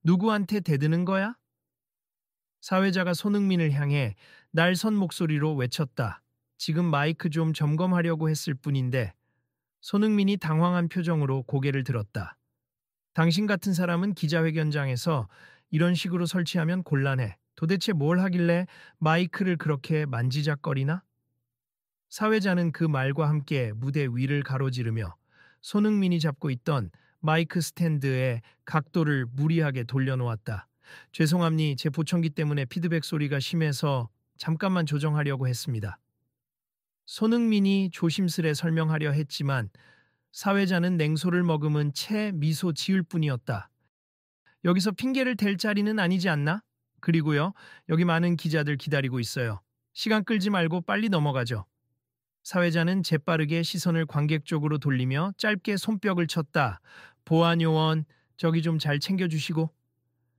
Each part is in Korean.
누구한테 대드는 거야? 사회자가 손흥민을 향해 날선 목소리로 외쳤다. 지금 마이크 좀 점검하려고 했을 뿐인데. 손흥민이 당황한 표정으로 고개를 들었다. 당신 같은 사람은 기자회견장에서 이런 식으로 설치하면 곤란해. 도대체 뭘 하길래 마이크를 그렇게 만지작거리나? 사회자는 그 말과 함께 무대 위를 가로지르며 손흥민이 잡고 있던 마이크 스탠드의 각도를 무리하게 돌려놓았다. 죄송합니, 제 보청기 때문에 피드백 소리가 심해서 잠깐만 조정하려고 했습니다. 손흥민이 조심스레 설명하려 했지만 사회자는 냉소를 머금은 채 미소 지을 뿐이었다. 여기서 핑계를 댈 자리는 아니지 않나? 그리고요, 여기 많은 기자들 기다리고 있어요. 시간 끌지 말고 빨리 넘어가죠. 사회자는 재빠르게 시선을 관객 쪽으로 돌리며 짧게 손뼉을 쳤다. 보안 요원, 저기 좀 잘 챙겨주시고.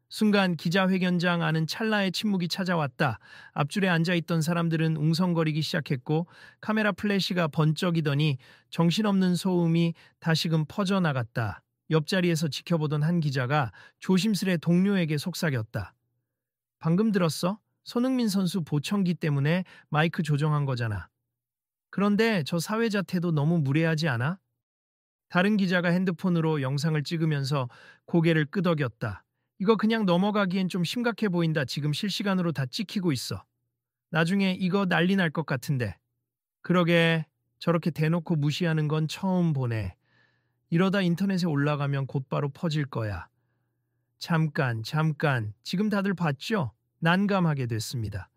순간 기자회견장 안은 찰나의 침묵이 찾아왔다. 앞줄에 앉아있던 사람들은 웅성거리기 시작했고 카메라 플래시가 번쩍이더니 정신없는 소음이 다시금 퍼져나갔다. 옆자리에서 지켜보던 한 기자가 조심스레 동료에게 속삭였다. 방금 들었어? 손흥민 선수 보청기 때문에 마이크 조정한 거잖아. 그런데 저 사회자 태도 너무 무례하지 않아? 다른 기자가 핸드폰으로 영상을 찍으면서 고개를 끄덕였다. 이거 그냥 넘어가기엔 좀 심각해 보인다. 지금 실시간으로 다 찍히고 있어. 나중에 이거 난리 날 것 같은데. 그러게, 저렇게 대놓고 무시하는 건 처음 보네. 이러다 인터넷에 올라가면 곧바로 퍼질 거야. 잠깐, 지금 다들 봤죠? 난감하게 됐습니다.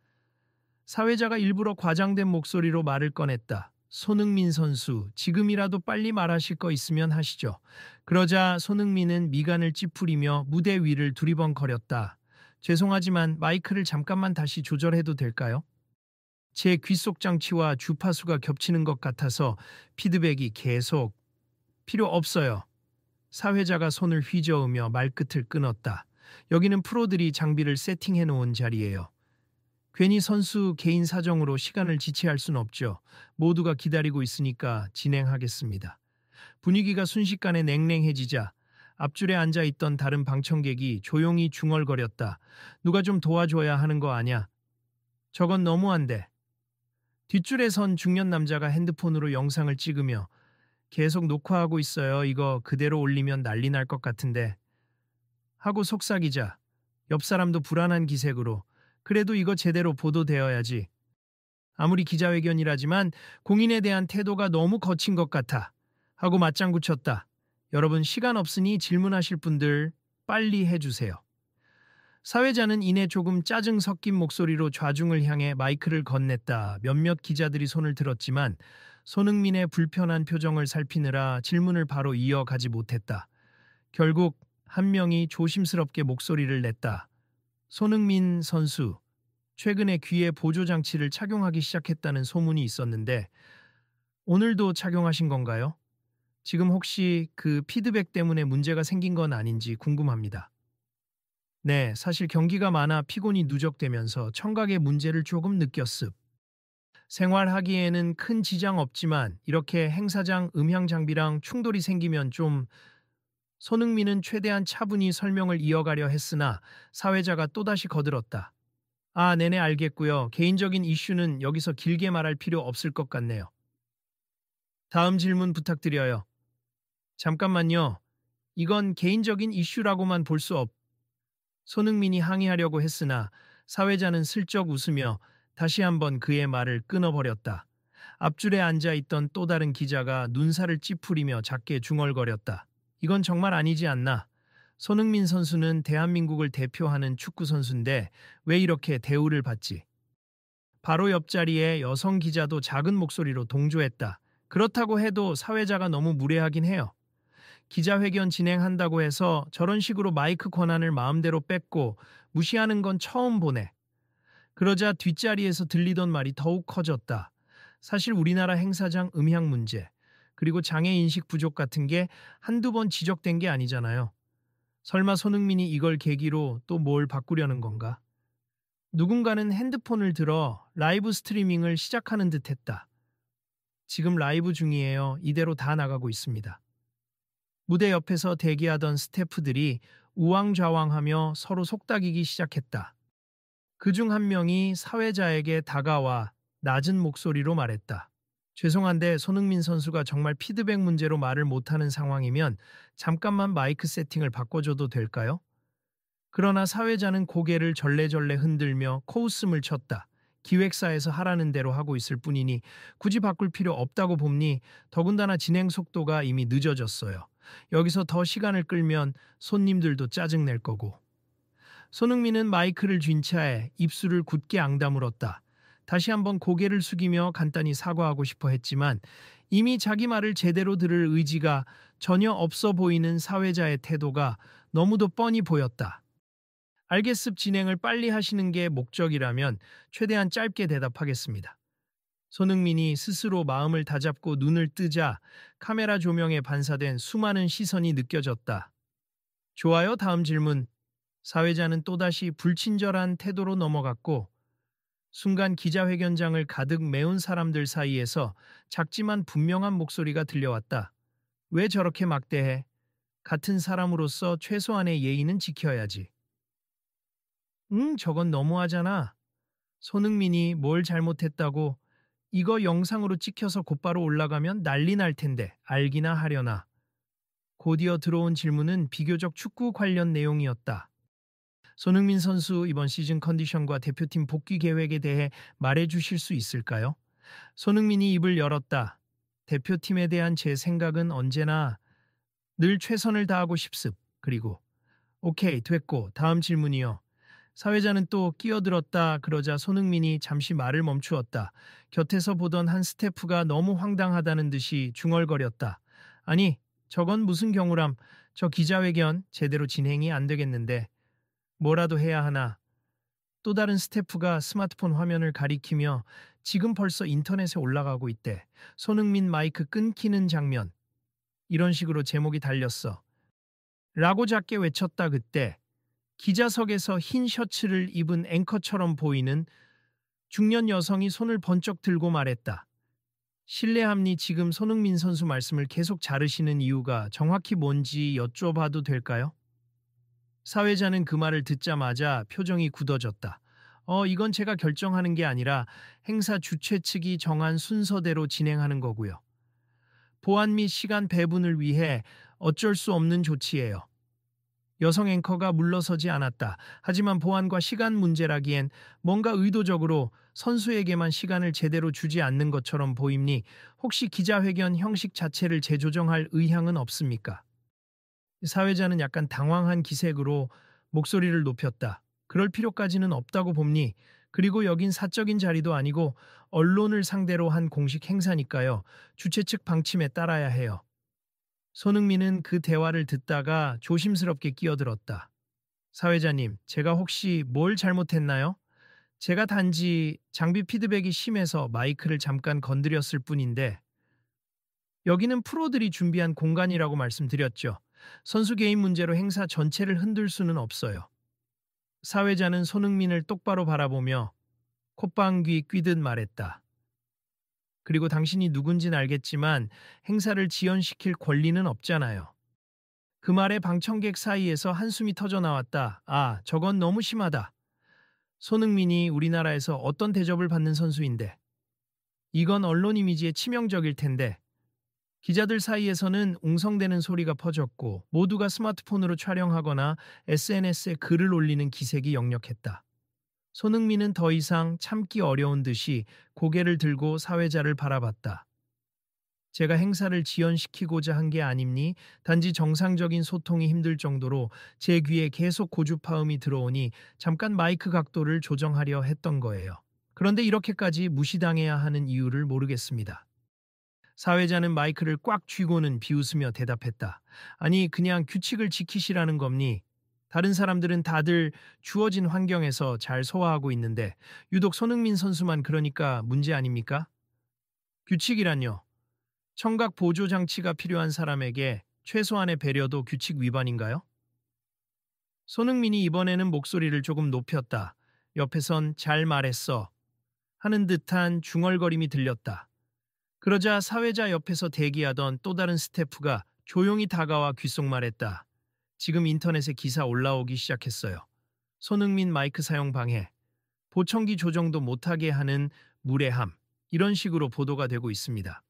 사회자가 일부러 과장된 목소리로 말을 꺼냈다. 손흥민 선수, 지금이라도 빨리 말하실 거 있으면 하시죠. 그러자 손흥민은 미간을 찌푸리며 무대 위를 두리번거렸다. 죄송하지만 마이크를 잠깐만 다시 조절해도 될까요? 제 귓속 장치와 주파수가 겹치는 것 같아서 피드백이 계속. 필요 없어요. 사회자가 손을 휘저으며 말끝을 끊었다. 여기는 프로들이 장비를 세팅해 놓은 자리예요. 괜히 선수 개인 사정으로 시간을 지체할 순 없죠. 모두가 기다리고 있으니까 진행하겠습니다. 분위기가 순식간에 냉랭해지자 앞줄에 앉아있던 다른 방청객이 조용히 중얼거렸다. 누가 좀 도와줘야 하는 거 아냐? 저건 너무한데. 뒷줄에 선 중년 남자가 핸드폰으로 영상을 찍으며 계속 녹화하고 있어요. 이거 그대로 올리면 난리 날 것 같은데. 하고 속삭이자 옆 사람도 불안한 기색으로 그래도 이거 제대로 보도되어야지. 아무리 기자회견이라지만 공인에 대한 태도가 너무 거친 것 같아. 하고 맞장구 쳤다. 여러분 시간 없으니 질문하실 분들 빨리 해주세요. 사회자는 이내 조금 짜증 섞인 목소리로 좌중을 향해 마이크를 건넸다. 몇몇 기자들이 손을 들었지만 손흥민의 불편한 표정을 살피느라 질문을 바로 이어가지 못했다. 결국 한 명이 조심스럽게 목소리를 냈다. 손흥민 선수, 최근에 귀에 보조장치를 착용하기 시작했다는 소문이 있었는데 오늘도 착용하신 건가요? 지금 혹시 그 피드백 때문에 문제가 생긴 건 아닌지 궁금합니다. 네, 사실 경기가 많아 피곤이 누적되면서 청각의 문제를 조금 느꼈습. 생활하기에는 큰 지장 없지만 이렇게 행사장 음향 장비랑 충돌이 생기면 좀. 손흥민은 최대한 차분히 설명을 이어가려 했으나 사회자가 또다시 거들었다. 아, 네네 알겠고요. 개인적인 이슈는 여기서 길게 말할 필요 없을 것 같네요. 다음 질문 부탁드려요. 잠깐만요. 이건 개인적인 이슈라고만 볼 수 없. 손흥민이 항의하려고 했으나 사회자는 슬쩍 웃으며 다시 한번 그의 말을 끊어버렸다. 앞줄에 앉아있던 또 다른 기자가 눈살을 찌푸리며 작게 중얼거렸다. 이건 정말 아니지 않나. 손흥민 선수는 대한민국을 대표하는 축구 선수인데 왜 이렇게 대우를 받지? 바로 옆자리에 여성 기자도 작은 목소리로 동조했다. 그렇다고 해도 사회자가 너무 무례하긴 해요. 기자회견 진행한다고 해서 저런 식으로 마이크 권한을 마음대로 뺏고 무시하는 건 처음 보네. 그러자 뒷자리에서 들리던 말이 더욱 커졌다. 사실 우리나라 행사장 음향 문제, 그리고 장애 인식 부족 같은 게 한두 번 지적된 게 아니잖아요. 설마 손흥민이 이걸 계기로 또 뭘 바꾸려는 건가? 누군가는 핸드폰을 들어 라이브 스트리밍을 시작하는 듯 했다. 지금 라이브 중이에요. 이대로 다 나가고 있습니다. 무대 옆에서 대기하던 스태프들이 우왕좌왕하며 서로 속닥이기 시작했다. 그중 한 명이 사회자에게 다가와 낮은 목소리로 말했다. 죄송한데 손흥민 선수가 정말 피드백 문제로 말을 못하는 상황이면 잠깐만 마이크 세팅을 바꿔줘도 될까요? 그러나 사회자는 고개를 절레절레 흔들며 코웃음을 쳤다. 기획사에서 하라는 대로 하고 있을 뿐이니 굳이 바꿀 필요 없다고 봅니. 더군다나 진행 속도가 이미 늦어졌어요. 여기서 더 시간을 끌면 손님들도 짜증낼 거고. 손흥민은 마이크를 쥔 차에 입술을 굳게 앙다물었다. 다시 한번 고개를 숙이며 간단히 사과하고 싶어 했지만 이미 자기 말을 제대로 들을 의지가 전혀 없어 보이는 사회자의 태도가 너무도 뻔히 보였다. 알겠습 진행을 빨리 하시는 게 목적이라면 최대한 짧게 대답하겠습니다. 손흥민이 스스로 마음을 다잡고 눈을 뜨자 카메라 조명에 반사된 수많은 시선이 느껴졌다. 좋아요, 다음 질문. 사회자는 또다시 불친절한 태도로 넘어갔고 순간 기자회견장을 가득 메운 사람들 사이에서 작지만 분명한 목소리가 들려왔다. 왜 저렇게 막대해? 같은 사람으로서 최소한의 예의는 지켜야지. 저건 너무하잖아. 손흥민이 뭘 잘못했다고. 이거 영상으로 찍혀서 곧바로 올라가면 난리 날 텐데 알기나 하려나. 곧이어 들어온 질문은 비교적 축구 관련 내용이었다. 손흥민 선수 이번 시즌 컨디션과 대표팀 복귀 계획에 대해 말해주실 수 있을까요? 손흥민이 입을 열었다. 대표팀에 대한 제 생각은 언제나 늘 최선을 다하고 싶습. 그리고 오케이, 됐고 다음 질문이요. 사회자는 또 끼어들었다. 그러자 손흥민이 잠시 말을 멈추었다. 곁에서 보던 한 스태프가 너무 황당하다는 듯이 중얼거렸다. 아니, 저건 무슨 경우람. 저 기자회견 제대로 진행이 안 되겠는데. 뭐라도 해야 하나. 또 다른 스태프가 스마트폰 화면을 가리키며 지금 벌써 인터넷에 올라가고 있대. 손흥민 마이크 끊기는 장면. 이런 식으로 제목이 달렸어. 라고 작게 외쳤다. 그때 기자석에서 흰 셔츠를 입은 앵커처럼 보이는 중년 여성이 손을 번쩍 들고 말했다. 실례합니. 지금 손흥민 선수 말씀을 계속 자르시는 이유가 정확히 뭔지 여쭤봐도 될까요? 사회자는 그 말을 듣자마자 표정이 굳어졌다. 이건 제가 결정하는 게 아니라 행사 주최 측이 정한 순서대로 진행하는 거고요. 보안 및 시간 배분을 위해 어쩔 수 없는 조치예요. 여성 앵커가 물러서지 않았다. 하지만 보안과 시간 문제라기엔 뭔가 의도적으로 선수에게만 시간을 제대로 주지 않는 것처럼 보임니 혹시 기자회견 형식 자체를 재조정할 의향은 없습니까? 사회자는 약간 당황한 기색으로 목소리를 높였다. 그럴 필요까지는 없다고 봅니. 그리고 여긴 사적인 자리도 아니고 언론을 상대로 한 공식 행사니까요. 주최 측 방침에 따라야 해요. 손흥민은 그 대화를 듣다가 조심스럽게 끼어들었다. 사회자님, 제가 혹시 뭘 잘못했나요? 제가 단지 장비 피드백이 심해서 마이크를 잠깐 건드렸을 뿐인데 여기는 프로들이 준비한 공간이라고 말씀드렸죠. 선수 개인 문제로 행사 전체를 흔들 수는 없어요. 사회자는 손흥민을 똑바로 바라보며 콧방귀 뀌듯 말했다. 그리고 당신이 누군진 알겠지만 행사를 지연시킬 권리는 없잖아요. 그 말에 방청객 사이에서 한숨이 터져 나왔다. 아, 저건 너무 심하다. 손흥민이 우리나라에서 어떤 대접을 받는 선수인데. 이건 언론 이미지에 치명적일 텐데. 기자들 사이에서는 웅성대는 소리가 퍼졌고 모두가 스마트폰으로 촬영하거나 SNS에 글을 올리는 기색이 역력했다. 손흥민은 더 이상 참기 어려운 듯이 고개를 들고 사회자를 바라봤다. 제가 행사를 지연시키고자 한 게 아닙니? 단지 정상적인 소통이 힘들 정도로 제 귀에 계속 고주파음이 들어오니 잠깐 마이크 각도를 조정하려 했던 거예요. 그런데 이렇게까지 무시당해야 하는 이유를 모르겠습니다. 사회자는 마이크를 꽉 쥐고는 비웃으며 대답했다. 아니, 그냥 규칙을 지키시라는 겁니. 다른 사람들은 다들 주어진 환경에서 잘 소화하고 있는데 유독 손흥민 선수만 그러니까 문제 아닙니까? 규칙이란요. 청각 보조 장치가 필요한 사람에게 최소한의 배려도 규칙 위반인가요? 손흥민이 이번에는 목소리를 조금 높였다. 옆에선 잘 말했어 하는 듯한 중얼거림이 들렸다. 그러자 사회자 옆에서 대기하던 또 다른 스태프가 조용히 다가와 귓속 말했다. 지금 인터넷에 기사 올라오기 시작했어요. 손흥민 마이크 사용 방해, 보청기 조정도 못하게 하는 무례함, 이런 식으로 보도가 되고 있습니다.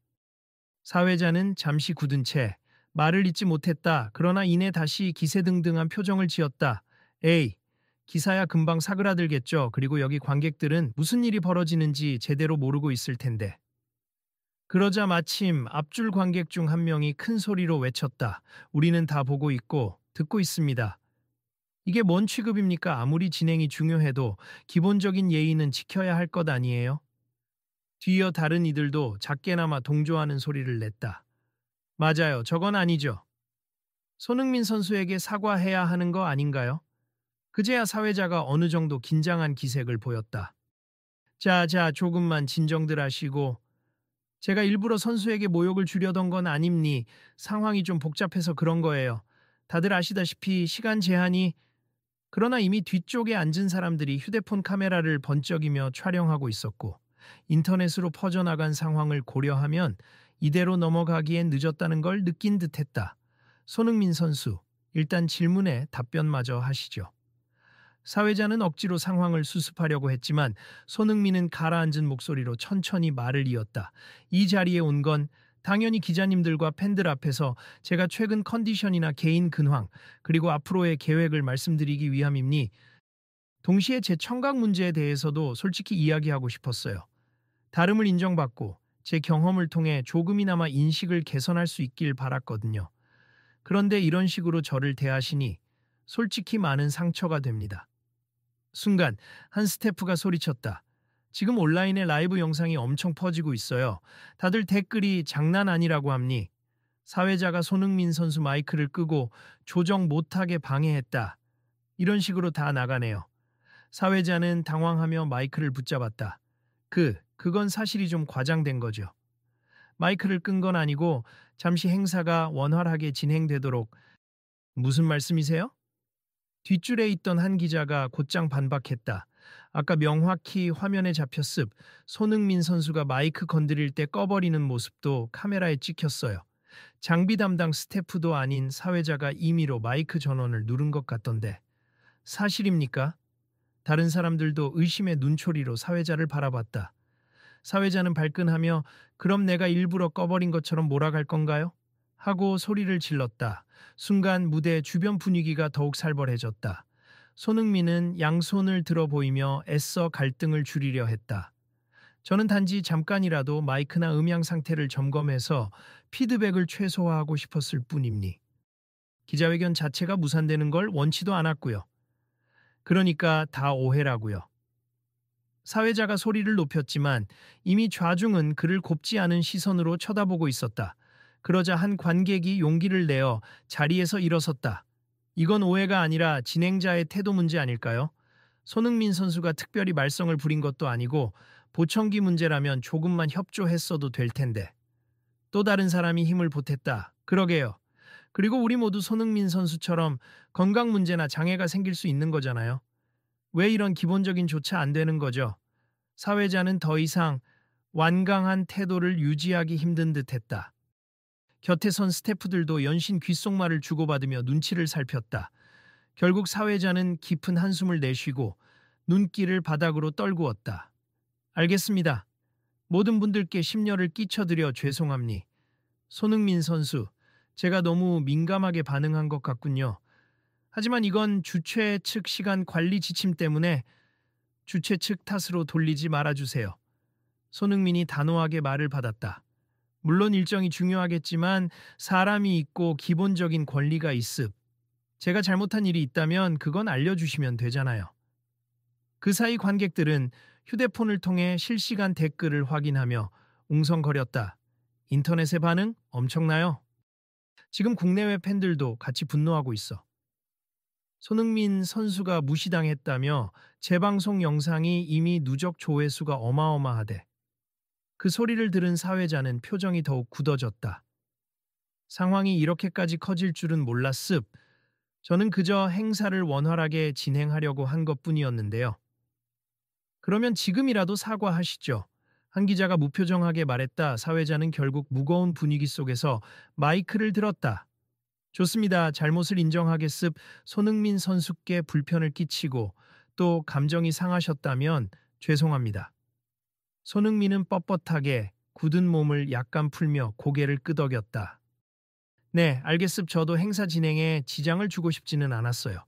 사회자는 잠시 굳은 채 말을 잇지 못했다. 그러나 이내 다시 기세등등한 표정을 지었다. 에이, 기사야 금방 사그라들겠죠. 그리고 여기 관객들은 무슨 일이 벌어지는지 제대로 모르고 있을 텐데. 그러자 마침 앞줄 관객 중 한 명이 큰 소리로 외쳤다. 우리는 다 보고 있고 듣고 있습니다. 이게 뭔 취급입니까? 아무리 진행이 중요해도 기본적인 예의는 지켜야 할 것 아니에요? 뒤이어 다른 이들도 작게나마 동조하는 소리를 냈다. 맞아요. 저건 아니죠. 손흥민 선수에게 사과해야 하는 거 아닌가요? 그제야 사회자가 어느 정도 긴장한 기색을 보였다. 자, 조금만 진정들 하시고. 제가 일부러 선수에게 모욕을 주려던 건 아닙니. 상황이 좀 복잡해서 그런 거예요. 다들 아시다시피 시간 제한이. 그러나 이미 뒤쪽에 앉은 사람들이 휴대폰 카메라를 번쩍이며 촬영하고 있었고 인터넷으로 퍼져나간 상황을 고려하면 이대로 넘어가기엔 늦었다는 걸 느낀 듯했다. 손흥민 선수, 일단 질문에 답변마저 하시죠. 사회자는 억지로 상황을 수습하려고 했지만 손흥민은 가라앉은 목소리로 천천히 말을 이었다. 이 자리에 온 건 당연히 기자님들과 팬들 앞에서 제가 최근 컨디션이나 개인 근황 그리고 앞으로의 계획을 말씀드리기 위함이니 동시에 제 청각 문제에 대해서도 솔직히 이야기하고 싶었어요. 다름을 인정받고 제 경험을 통해 조금이나마 인식을 개선할 수 있길 바랐거든요. 그런데 이런 식으로 저를 대하시니 솔직히 많은 상처가 됩니다. 순간 한 스태프가 소리쳤다. 지금 온라인에 라이브 영상이 엄청 퍼지고 있어요. 다들 댓글이 장난 아니라고 합니. 사회자가 손흥민 선수 마이크를 끄고 조정 못하게 방해했다. 이런 식으로 다 나가네요. 사회자는 당황하며 마이크를 붙잡았다. 그건 사실이 좀 과장된 거죠. 마이크를 끈 건 아니고 잠시 행사가 원활하게 진행되도록. 무슨 말씀이세요? 뒷줄에 있던 한 기자가 곧장 반박했다. 아까 명확히 화면에 잡혔습. 손흥민 선수가 마이크 건드릴 때 꺼버리는 모습도 카메라에 찍혔어요. 장비 담당 스태프도 아닌 사회자가 임의로 마이크 전원을 누른 것 같던데. 사실입니까? 다른 사람들도 의심의 눈초리로 사회자를 바라봤다. 사회자는 발끈하며 그럼 내가 일부러 꺼버린 것처럼 몰아갈 건가요? 하고 소리를 질렀다. 순간 무대 주변 분위기가 더욱 살벌해졌다. 손흥민은 양손을 들어 보이며 애써 갈등을 줄이려 했다. 저는 단지 잠깐이라도 마이크나 음향 상태를 점검해서 피드백을 최소화하고 싶었을 뿐입니. 기자회견 자체가 무산되는 걸 원치도 않았고요. 그러니까 다 오해라고요. 사회자가 소리를 높였지만 이미 좌중은 그를 곱지 않은 시선으로 쳐다보고 있었다. 그러자 한 관객이 용기를 내어 자리에서 일어섰다. 이건 오해가 아니라 진행자의 태도 문제 아닐까요? 손흥민 선수가 특별히 말썽을 부린 것도 아니고 보청기 문제라면 조금만 협조했어도 될 텐데. 또 다른 사람이 힘을 보탰다. 그러게요. 그리고 우리 모두 손흥민 선수처럼 건강 문제나 장애가 생길 수 있는 거잖아요. 왜 이런 기본적인 조차 안 되는 거죠? 사회자는 더 이상 완강한 태도를 유지하기 힘든 듯했다. 곁에 선 스태프들도 연신 귓속말을 주고받으며 눈치를 살폈다. 결국 사회자는 깊은 한숨을 내쉬고 눈길을 바닥으로 떨구었다. 알겠습니다. 모든 분들께 심려를 끼쳐드려 죄송합니. 손흥민 선수, 제가 너무 민감하게 반응한 것 같군요. 하지만 이건 주최 측 시간 관리 지침 때문에 주최 측 탓으로 돌리지 말아주세요. 손흥민이 단호하게 말을 받았다. 물론 일정이 중요하겠지만 사람이 있고 기본적인 권리가 있습. 제가 잘못한 일이 있다면 그건 알려주시면 되잖아요. 그 사이 관객들은 휴대폰을 통해 실시간 댓글을 확인하며 웅성거렸다. 인터넷의 반응 엄청나요? 지금 국내외 팬들도 같이 분노하고 있어. 손흥민 선수가 무시당했다며 재방송 영상이 이미 누적 조회수가 어마어마하대. 그 소리를 들은 사회자는 표정이 더욱 굳어졌다. 상황이 이렇게까지 커질 줄은 몰랐습. 저는 그저 행사를 원활하게 진행하려고 한 것뿐이었는데요. 그러면 지금이라도 사과하시죠. 한 기자가 무표정하게 말했다. 사회자는 결국 무거운 분위기 속에서 마이크를 들었다. 좋습니다. 잘못을 인정하겠습. 손흥민 선수께 불편을 끼치고 또 감정이 상하셨다면 죄송합니다. 손흥민은 뻣뻣하게 굳은 몸을 약간 풀며 고개를 끄덕였다. 네, 알겠습. 저도 행사 진행에 지장을 주고 싶지는 않았어요.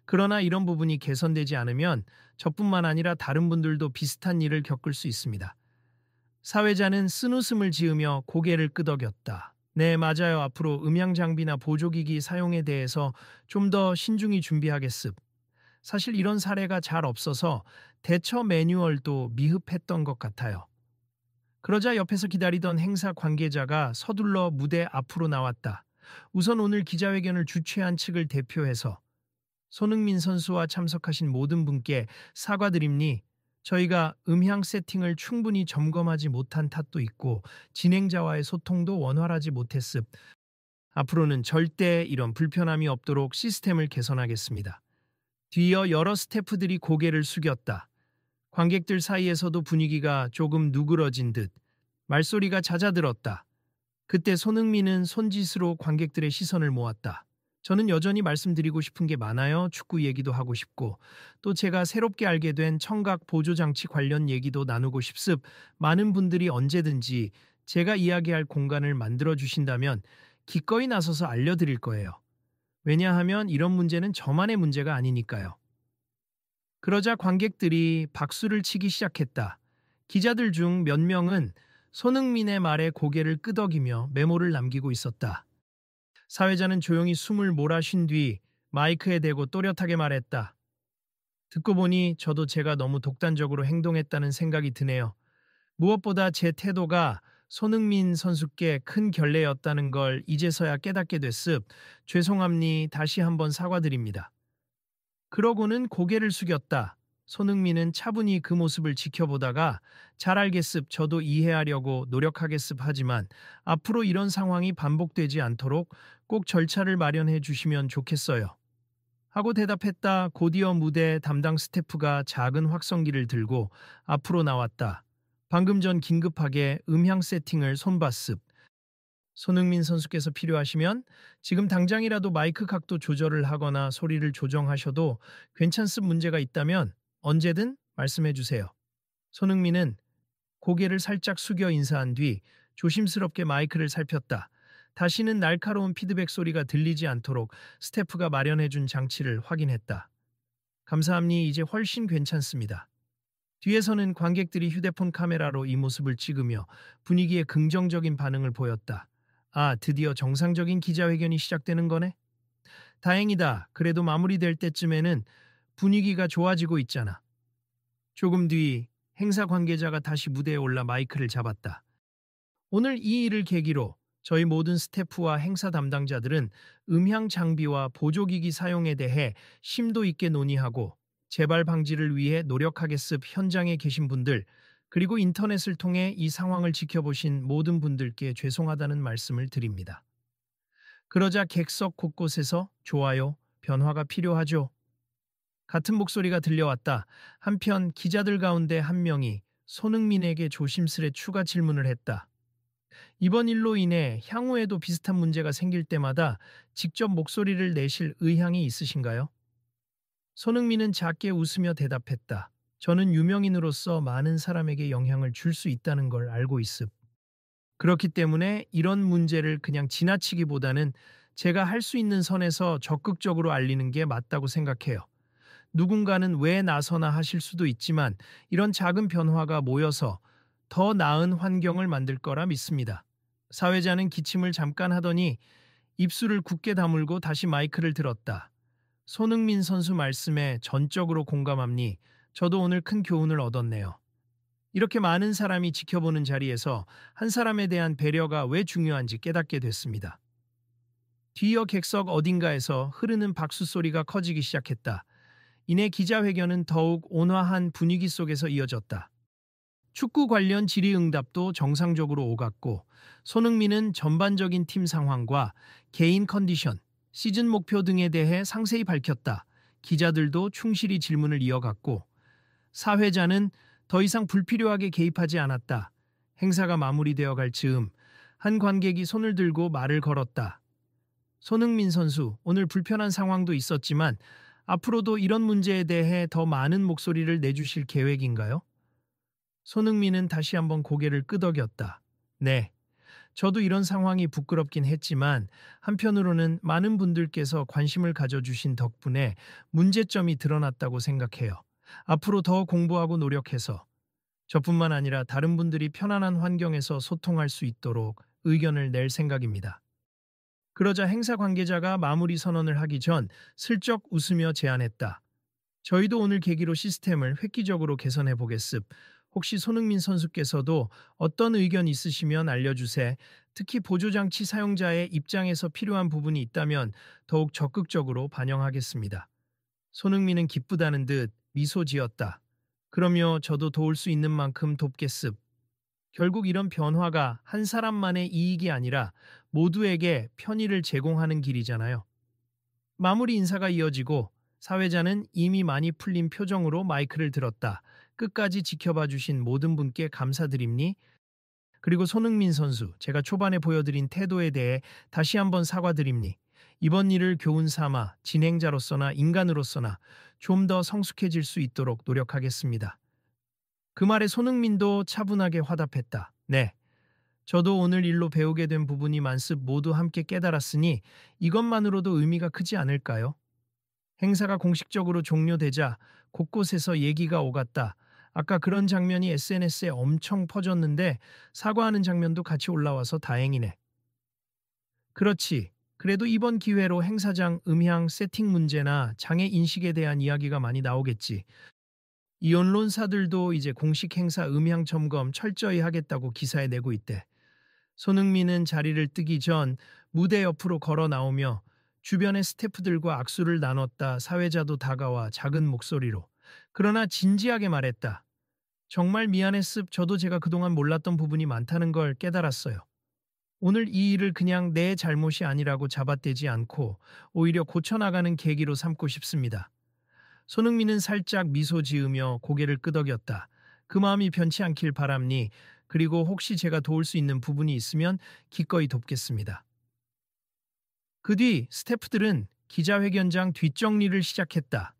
그러나 이런 부분이 개선되지 않으면 저뿐만 아니라 다른 분들도 비슷한 일을 겪을 수 있습니다. 사회자는 쓴웃음을 지으며 고개를 끄덕였다. 네, 맞아요. 앞으로 음향 장비나 보조기기 사용에 대해서 좀 더 신중히 준비하겠습. 사실 이런 사례가 잘 없어서 대처 매뉴얼도 미흡했던 것 같아요. 그러자 옆에서 기다리던 행사 관계자가 서둘러 무대 앞으로 나왔다. 우선 오늘 기자회견을 주최한 측을 대표해서 손흥민 선수와 참석하신 모든 분께 사과드립니. 저희가 음향 세팅을 충분히 점검하지 못한 탓도 있고 진행자와의 소통도 원활하지 못했습. 앞으로는 절대 이런 불편함이 없도록 시스템을 개선하겠습니다. 뒤이어 여러 스태프들이 고개를 숙였다. 관객들 사이에서도 분위기가 조금 누그러진 듯 말소리가 잦아들었다. 그때 손흥민은 손짓으로 관객들의 시선을 모았다. 저는 여전히 말씀드리고 싶은 게 많아요. 축구 얘기도 하고 싶고 또 제가 새롭게 알게 된 청각 보조장치 관련 얘기도 나누고 싶습. 많은 분들이 언제든지 제가 이야기할 공간을 만들어 주신다면 기꺼이 나서서 알려드릴 거예요. 왜냐하면 이런 문제는 저만의 문제가 아니니까요. 그러자 관객들이 박수를 치기 시작했다. 기자들 중 몇 명은 손흥민의 말에 고개를 끄덕이며 메모를 남기고 있었다. 사회자는 조용히 숨을 몰아쉰 뒤 마이크에 대고 또렷하게 말했다. 듣고 보니 저도 제가 너무 독단적으로 행동했다는 생각이 드네요. 무엇보다 제 태도가 손흥민 선수께 큰 결례였다는 걸 이제서야 깨닫게 됐습. 죄송합니. 다시 한번 사과드립니다. 그러고는 고개를 숙였다. 손흥민은 차분히 그 모습을 지켜보다가 잘 알겠습. 저도 이해하려고 노력하겠습. 하지만 앞으로 이런 상황이 반복되지 않도록 꼭 절차를 마련해 주시면 좋겠어요. 하고 대답했다. 곧이어 무대 담당 스태프가 작은 확성기를 들고 앞으로 나왔다. 방금 전 긴급하게 음향 세팅을 손봤습. 손흥민 선수께서 필요하시면 지금 당장이라도 마이크 각도 조절을 하거나 소리를 조정하셔도 괜찮습. 문제가 있다면 언제든 말씀해 주세요. 손흥민은 고개를 살짝 숙여 인사한 뒤 조심스럽게 마이크를 살폈다. 다시는 날카로운 피드백 소리가 들리지 않도록 스태프가 마련해 준 장치를 확인했다. 감사합니. 이제 훨씬 괜찮습니다. 뒤에서는 관객들이 휴대폰 카메라로 이 모습을 찍으며 분위기에 긍정적인 반응을 보였다. 아, 드디어 정상적인 기자회견이 시작되는 거네? 다행이다. 그래도 마무리될 때쯤에는 분위기가 좋아지고 있잖아. 조금 뒤 행사 관계자가 다시 무대에 올라 마이크를 잡았다. 오늘 이 일을 계기로 저희 모든 스태프와 행사 담당자들은 음향 장비와 보조기기 사용에 대해 심도 있게 논의하고 재발 방지를 위해 노력하겠습. 현장에 계신 분들 그리고 인터넷을 통해 이 상황을 지켜보신 모든 분들께 죄송하다는 말씀을 드립니다. 그러자 객석 곳곳에서 좋아요, 변화가 필요하죠. 같은 목소리가 들려왔다. 한편 기자들 가운데 한 명이 손흥민에게 조심스레 추가 질문을 했다. 이번 일로 인해 향후에도 비슷한 문제가 생길 때마다 직접 목소리를 내실 의향이 있으신가요? 손흥민은 작게 웃으며 대답했다. 저는 유명인으로서 많은 사람에게 영향을 줄 수 있다는 걸 알고 있습. 그렇기 때문에 이런 문제를 그냥 지나치기보다는 제가 할 수 있는 선에서 적극적으로 알리는 게 맞다고 생각해요. 누군가는 왜 나서나 하실 수도 있지만 이런 작은 변화가 모여서 더 나은 환경을 만들 거라 믿습니다. 사회자는 기침을 잠깐 하더니 입술을 굳게 다물고 다시 마이크를 들었다. 손흥민 선수 말씀에 전적으로 공감합니. 저도 오늘 큰 교훈을 얻었네요. 이렇게 많은 사람이 지켜보는 자리에서 한 사람에 대한 배려가 왜 중요한지 깨닫게 됐습니다. 뒤이어 객석 어딘가에서 흐르는 박수 소리가 커지기 시작했다. 이내 기자회견은 더욱 온화한 분위기 속에서 이어졌다. 축구 관련 질의응답도 정상적으로 오갔고 손흥민은 전반적인 팀 상황과 개인 컨디션, 시즌 목표 등에 대해 상세히 밝혔다. 기자들도 충실히 질문을 이어갔고 사회자는 더 이상 불필요하게 개입하지 않았다. 행사가 마무리되어 갈 즈음 한 관객이 손을 들고 말을 걸었다. 손흥민 선수, 오늘 불편한 상황도 있었지만 앞으로도 이런 문제에 대해 더 많은 목소리를 내주실 계획인가요? 손흥민은 다시 한번 고개를 끄덕였다. 네. 저도 이런 상황이 부끄럽긴 했지만 한편으로는 많은 분들께서 관심을 가져주신 덕분에 문제점이 드러났다고 생각해요. 앞으로 더 공부하고 노력해서 저뿐만 아니라 다른 분들이 편안한 환경에서 소통할 수 있도록 의견을 낼 생각입니다. 그러자 행사 관계자가 마무리 선언을 하기 전 슬쩍 웃으며 제안했다. 저희도 오늘 계기로 시스템을 획기적으로 개선해 보겠습. 혹시 손흥민 선수께서도 어떤 의견 있으시면 알려주세. 특히 보조장치 사용자의 입장에서 필요한 부분이 있다면 더욱 적극적으로 반영하겠습니다. 손흥민은 기쁘다는 듯 미소 지었다. 그러며 저도 도울 수 있는 만큼 돕겠습. 결국 이런 변화가 한 사람만의 이익이 아니라 모두에게 편의를 제공하는 길이잖아요. 마무리 인사가 이어지고 사회자는 이미 많이 풀린 표정으로 마이크를 들었다. 끝까지 지켜봐 주신 모든 분께 감사드립니? 그리고 손흥민 선수, 제가 초반에 보여드린 태도에 대해 다시 한번 사과드립니? 이번 일을 교훈 삼아 진행자로서나 인간으로서나 좀 더 성숙해질 수 있도록 노력하겠습니다. 그 말에 손흥민도 차분하게 화답했다. 네. 저도 오늘 일로 배우게 된 부분이 많습. 모두 함께 깨달았으니 이것만으로도 의미가 크지 않을까요? 행사가 공식적으로 종료되자 곳곳에서 얘기가 오갔다. 아까 그런 장면이 SNS에 엄청 퍼졌는데 사과하는 장면도 같이 올라와서 다행이네. 그렇지. 그래도 이번 기회로 행사장 음향 세팅 문제나 장애 인식에 대한 이야기가 많이 나오겠지. 이 언론사들도 이제 공식 행사 음향 점검 철저히 하겠다고 기사에 내고 있대. 손흥민은 자리를 뜨기 전 무대 옆으로 걸어 나오며 주변의 스태프들과 악수를 나눴다. 사회자도 다가와 작은 목소리로. 그러나 진지하게 말했다. 정말 미안했습. 저도 제가 그동안 몰랐던 부분이 많다는 걸 깨달았어요. 오늘 이 일을 그냥 내 잘못이 아니라고 잡아떼지 않고 오히려 고쳐나가는 계기로 삼고 싶습니다. 손흥민은 살짝 미소 지으며 고개를 끄덕였다. 그 마음이 변치 않길 바랍니. 그리고 혹시 제가 도울 수 있는 부분이 있으면 기꺼이 돕겠습니다. 그 뒤 스태프들은 기자회견장 뒷정리를 시작했다.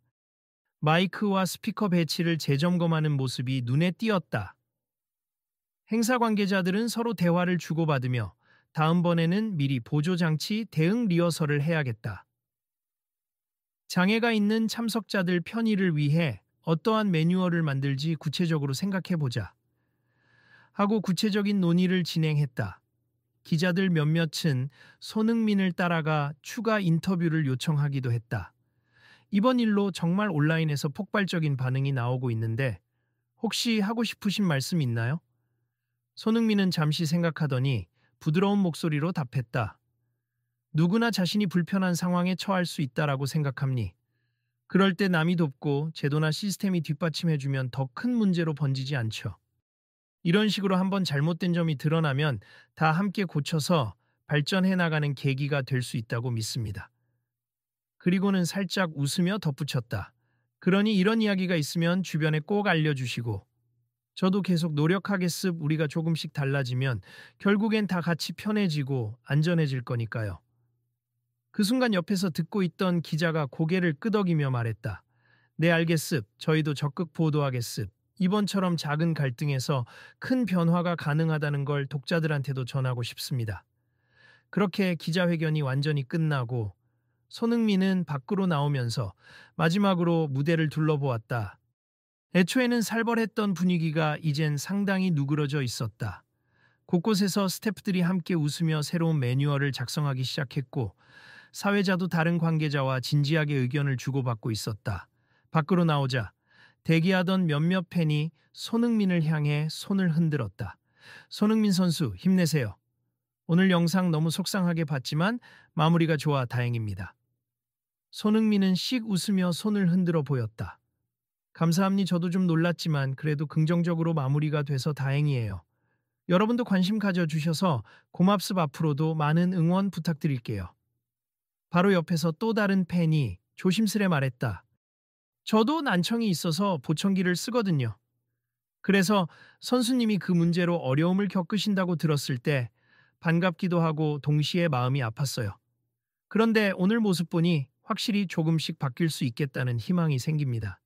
마이크와 스피커 배치를 재점검하는 모습이 눈에 띄었다. 행사 관계자들은 서로 대화를 주고받으며 다음번에는 미리 보조장치 대응 리허설을 해야겠다. 장애가 있는 참석자들 편의를 위해 어떠한 매뉴얼을 만들지 구체적으로 생각해보자. 하고 구체적인 논의를 진행했다. 기자들 몇몇은 손흥민을 따라가 추가 인터뷰를 요청하기도 했다. 이번 일로 정말 온라인에서 폭발적인 반응이 나오고 있는데 혹시 하고 싶으신 말씀 있나요? 손흥민은 잠시 생각하더니 부드러운 목소리로 답했다. 누구나 자신이 불편한 상황에 처할 수 있다라고 생각합니. 그럴 때 남이 돕고 제도나 시스템이 뒷받침해주면 더 큰 문제로 번지지 않죠. 이런 식으로 한번 잘못된 점이 드러나면 다 함께 고쳐서 발전해 나가는 계기가 될 수 있다고 믿습니다. 그리고는 살짝 웃으며 덧붙였다. 그러니 이런 이야기가 있으면 주변에 꼭 알려주시고 저도 계속 노력하겠습. 우리가 조금씩 달라지면 결국엔 다 같이 편해지고 안전해질 거니까요. 그 순간 옆에서 듣고 있던 기자가 고개를 끄덕이며 말했다. 네, 알겠습. 저희도 적극 보도하겠습. 이번처럼 작은 갈등에서 큰 변화가 가능하다는 걸 독자들한테도 전하고 싶습니다. 그렇게 기자회견이 완전히 끝나고 손흥민은 밖으로 나오면서 마지막으로 무대를 둘러보았다. 애초에는 살벌했던 분위기가 이젠 상당히 누그러져 있었다. 곳곳에서 스태프들이 함께 웃으며 새로운 매뉴얼을 작성하기 시작했고 사회자도 다른 관계자와 진지하게 의견을 주고받고 있었다. 밖으로 나오자 대기하던 몇몇 팬이 손흥민을 향해 손을 흔들었다. 손흥민 선수 힘내세요. 오늘 영상 너무 속상하게 봤지만 마무리가 좋아 다행입니다. 손흥민은 씩 웃으며 손을 흔들어 보였다. 감사합니. 저도 좀 놀랐지만 그래도 긍정적으로 마무리가 돼서 다행이에요. 여러분도 관심 가져주셔서 고맙습. 앞으로도 많은 응원 부탁드릴게요. 바로 옆에서 또 다른 팬이 조심스레 말했다. 저도 난청이 있어서 보청기를 쓰거든요. 그래서 선수님이 그 문제로 어려움을 겪으신다고 들었을 때 반갑기도 하고 동시에 마음이 아팠어요. 그런데 오늘 모습 보니 확실히 조금씩 바뀔 수 있겠다는 희망이 생깁니다.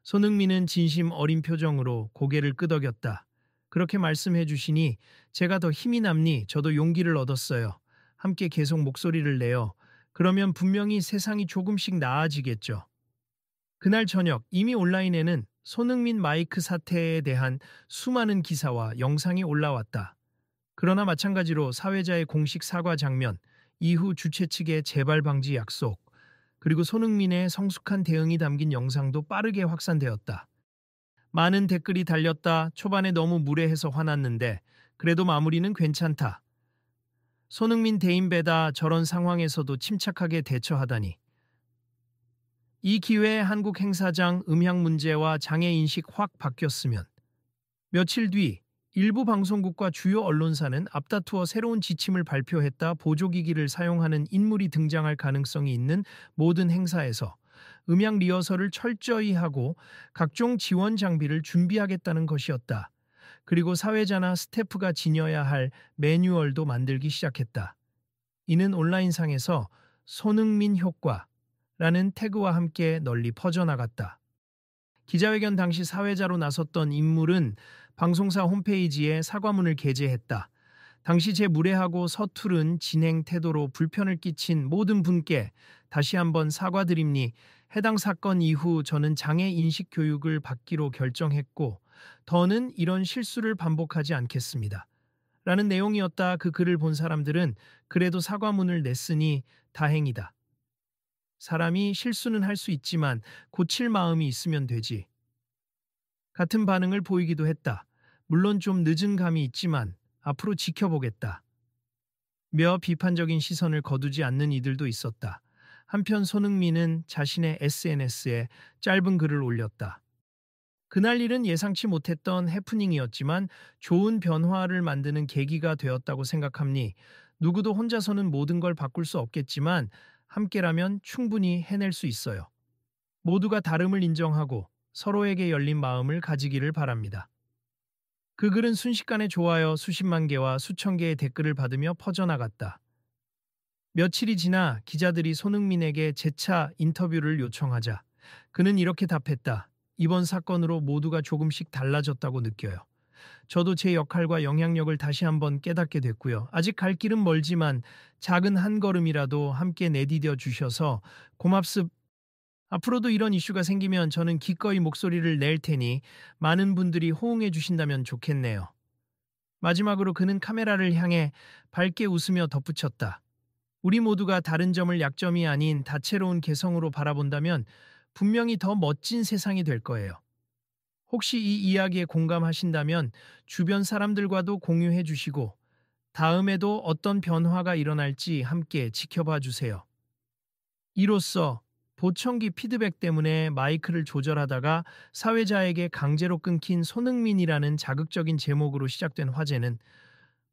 손흥민은 진심 어린 표정으로 고개를 끄덕였다. 그렇게 말씀해 주시니 제가 더 힘이 남니 저도 용기를 얻었어요. 함께 계속 목소리를 내요. 그러면 분명히 세상이 조금씩 나아지겠죠. 그날 저녁 이미 온라인에는 손흥민 마이크 사태에 대한 수많은 기사와 영상이 올라왔다. 그러나 마찬가지로 사회자의 공식 사과 장면, 이후 주최 측의 재발 방지 약속, 그리고 손흥민의 성숙한 대응이 담긴 영상도 빠르게 확산되었다. 많은 댓글이 달렸다. 초반에 너무 무례해서 화났는데 그래도 마무리는 괜찮다. 손흥민 대인배다. 저런 상황에서도 침착하게 대처하다니. 이 기회에 한국 행사장 음향 문제와 장애 인식 확 바뀌었으면. 며칠 뒤 일부 방송국과 주요 언론사는 앞다투어 새로운 지침을 발표했다. 보조기기를 사용하는 인물이 등장할 가능성이 있는 모든 행사에서 음향 리허설을 철저히 하고 각종 지원 장비를 준비하겠다는 것이었다. 그리고 사회자나 스태프가 지녀야 할 매뉴얼도 만들기 시작했다. 이는 온라인상에서 손흥민 효과라는 태그와 함께 널리 퍼져나갔다. 기자회견 당시 사회자로 나섰던 인물은 방송사 홈페이지에 사과문을 게재했다. 당시 제 무례하고 서투른 진행 태도로 불편을 끼친 모든 분께 다시 한번 사과드립니. 해당 사건 이후 저는 장애 인식 교육을 받기로 결정했고 더는 이런 실수를 반복하지 않겠습니다. 라는 내용이었다. 그 글을 본 사람들은 그래도 사과문을 냈으니 다행이다. 사람이 실수는 할 수 있지만 고칠 마음이 있으면 되지. 같은 반응을 보이기도 했다. 물론 좀 늦은 감이 있지만 앞으로 지켜보겠다. 며 비판적인 시선을 거두지 않는 이들도 있었다. 한편 손흥민은 자신의 SNS에 짧은 글을 올렸다. 그날 일은 예상치 못했던 해프닝이었지만 좋은 변화를 만드는 계기가 되었다고 생각합니. 누구도 혼자서는 모든 걸 바꿀 수 없겠지만 함께라면 충분히 해낼 수 있어요. 모두가 다름을 인정하고 서로에게 열린 마음을 가지기를 바랍니다. 그 글은 순식간에 좋아요 수십만 개와 수천 개의 댓글을 받으며 퍼져나갔다. 며칠이 지나 기자들이 손흥민에게 재차 인터뷰를 요청하자 그는 이렇게 답했다. 이번 사건으로 모두가 조금씩 달라졌다고 느껴요. 저도 제 역할과 영향력을 다시 한번 깨닫게 됐고요. 아직 갈 길은 멀지만 작은 한 걸음이라도 함께 내디뎌 주셔서 고맙습니다. 앞으로도 이런 이슈가 생기면 저는 기꺼이 목소리를 낼 테니 많은 분들이 호응해 주신다면 좋겠네요. 마지막으로 그는 카메라를 향해 밝게 웃으며 덧붙였다. 우리 모두가 다른 점을 약점이 아닌 다채로운 개성으로 바라본다면 분명히 더 멋진 세상이 될 거예요. 혹시 이 이야기에 공감하신다면 주변 사람들과도 공유해 주시고 다음에도 어떤 변화가 일어날지 함께 지켜봐 주세요. 이로써 보청기 피드백 때문에 마이크를 조절하다가 사회자에게 강제로 끊긴 손흥민이라는 자극적인 제목으로 시작된 화제는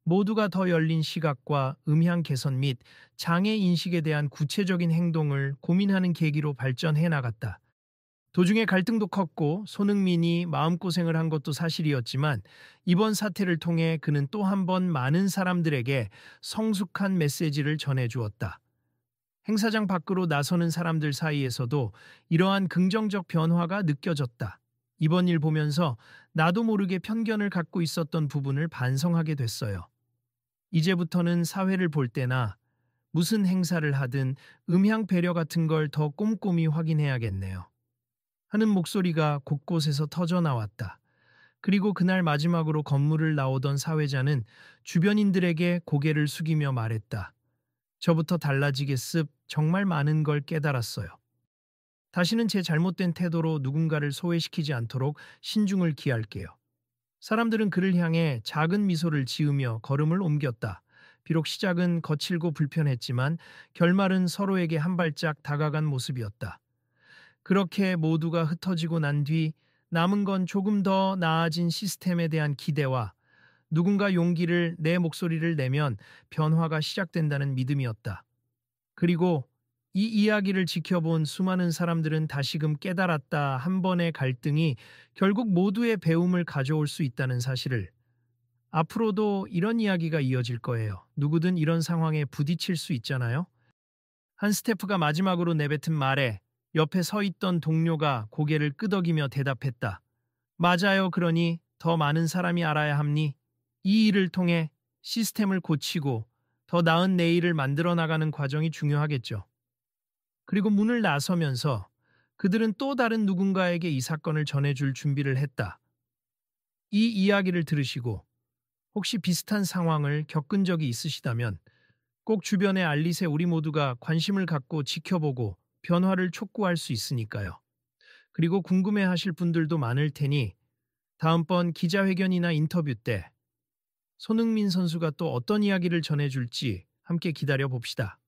모두가 더 열린 시각과 음향 개선 및 장애 인식에 대한 구체적인 행동을 고민하는 계기로 발전해 나갔다. 도중에 갈등도 컸고 손흥민이 마음고생을 한 것도 사실이었지만 이번 사태를 통해 그는 또 한 번 많은 사람들에게 성숙한 메시지를 전해주었다. 행사장 밖으로 나서는 사람들 사이에서도 이러한 긍정적 변화가 느껴졌다. 이번 일 보면서 나도 모르게 편견을 갖고 있었던 부분을 반성하게 됐어요. 이제부터는 사회를 볼 때나 무슨 행사를 하든 음향 배려 같은 걸 더 꼼꼼히 확인해야겠네요. 하는 목소리가 곳곳에서 터져 나왔다. 그리고 그날 마지막으로 건물을 나오던 사회자는 주변인들에게 고개를 숙이며 말했다. 저부터 달라지겠습. 정말 많은 걸 깨달았어요. 다시는 제 잘못된 태도로 누군가를 소외시키지 않도록 신중을 기할게요. 사람들은 그를 향해 작은 미소를 지으며 걸음을 옮겼다. 비록 시작은 거칠고 불편했지만 결말은 서로에게 한 발짝 다가간 모습이었다. 그렇게 모두가 흩어지고 난 뒤 남은 건 조금 더 나아진 시스템에 대한 기대와 누군가 용기를 내 목소리를 내면 변화가 시작된다는 믿음이었다. 그리고 이 이야기를 지켜본 수많은 사람들은 다시금 깨달았다. 한 번의 갈등이 결국 모두의 배움을 가져올 수 있다는 사실을. 앞으로도 이런 이야기가 이어질 거예요. 누구든 이런 상황에 부딪힐 수 있잖아요. 한 스태프가 마지막으로 내뱉은 말에 옆에 서 있던 동료가 고개를 끄덕이며 대답했다. 맞아요. 그러니 더 많은 사람이 알아야 합니. 이 일을 통해 시스템을 고치고 더 나은 내일을 만들어 나가는 과정이 중요하겠죠. 그리고 문을 나서면서 그들은 또 다른 누군가에게 이 사건을 전해줄 준비를 했다. 이 이야기를 들으시고 혹시 비슷한 상황을 겪은 적이 있으시다면 꼭 주변에 알리세. 우리 모두가 관심을 갖고 지켜보고 변화를 촉구할 수 있으니까요. 그리고 궁금해하실 분들도 많을 테니 다음번 기자회견이나 인터뷰 때 손흥민 선수가 또 어떤 이야기를 전해줄지 함께 기다려 봅시다.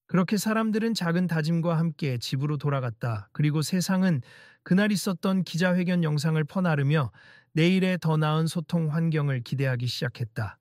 그렇게 사람들은 작은 다짐과 함께 집으로 돌아갔다. 그리고 세상은 그날 있었던 기자회견 영상을 퍼나르며 내일의 더 나은 소통 환경을 기대하기 시작했다.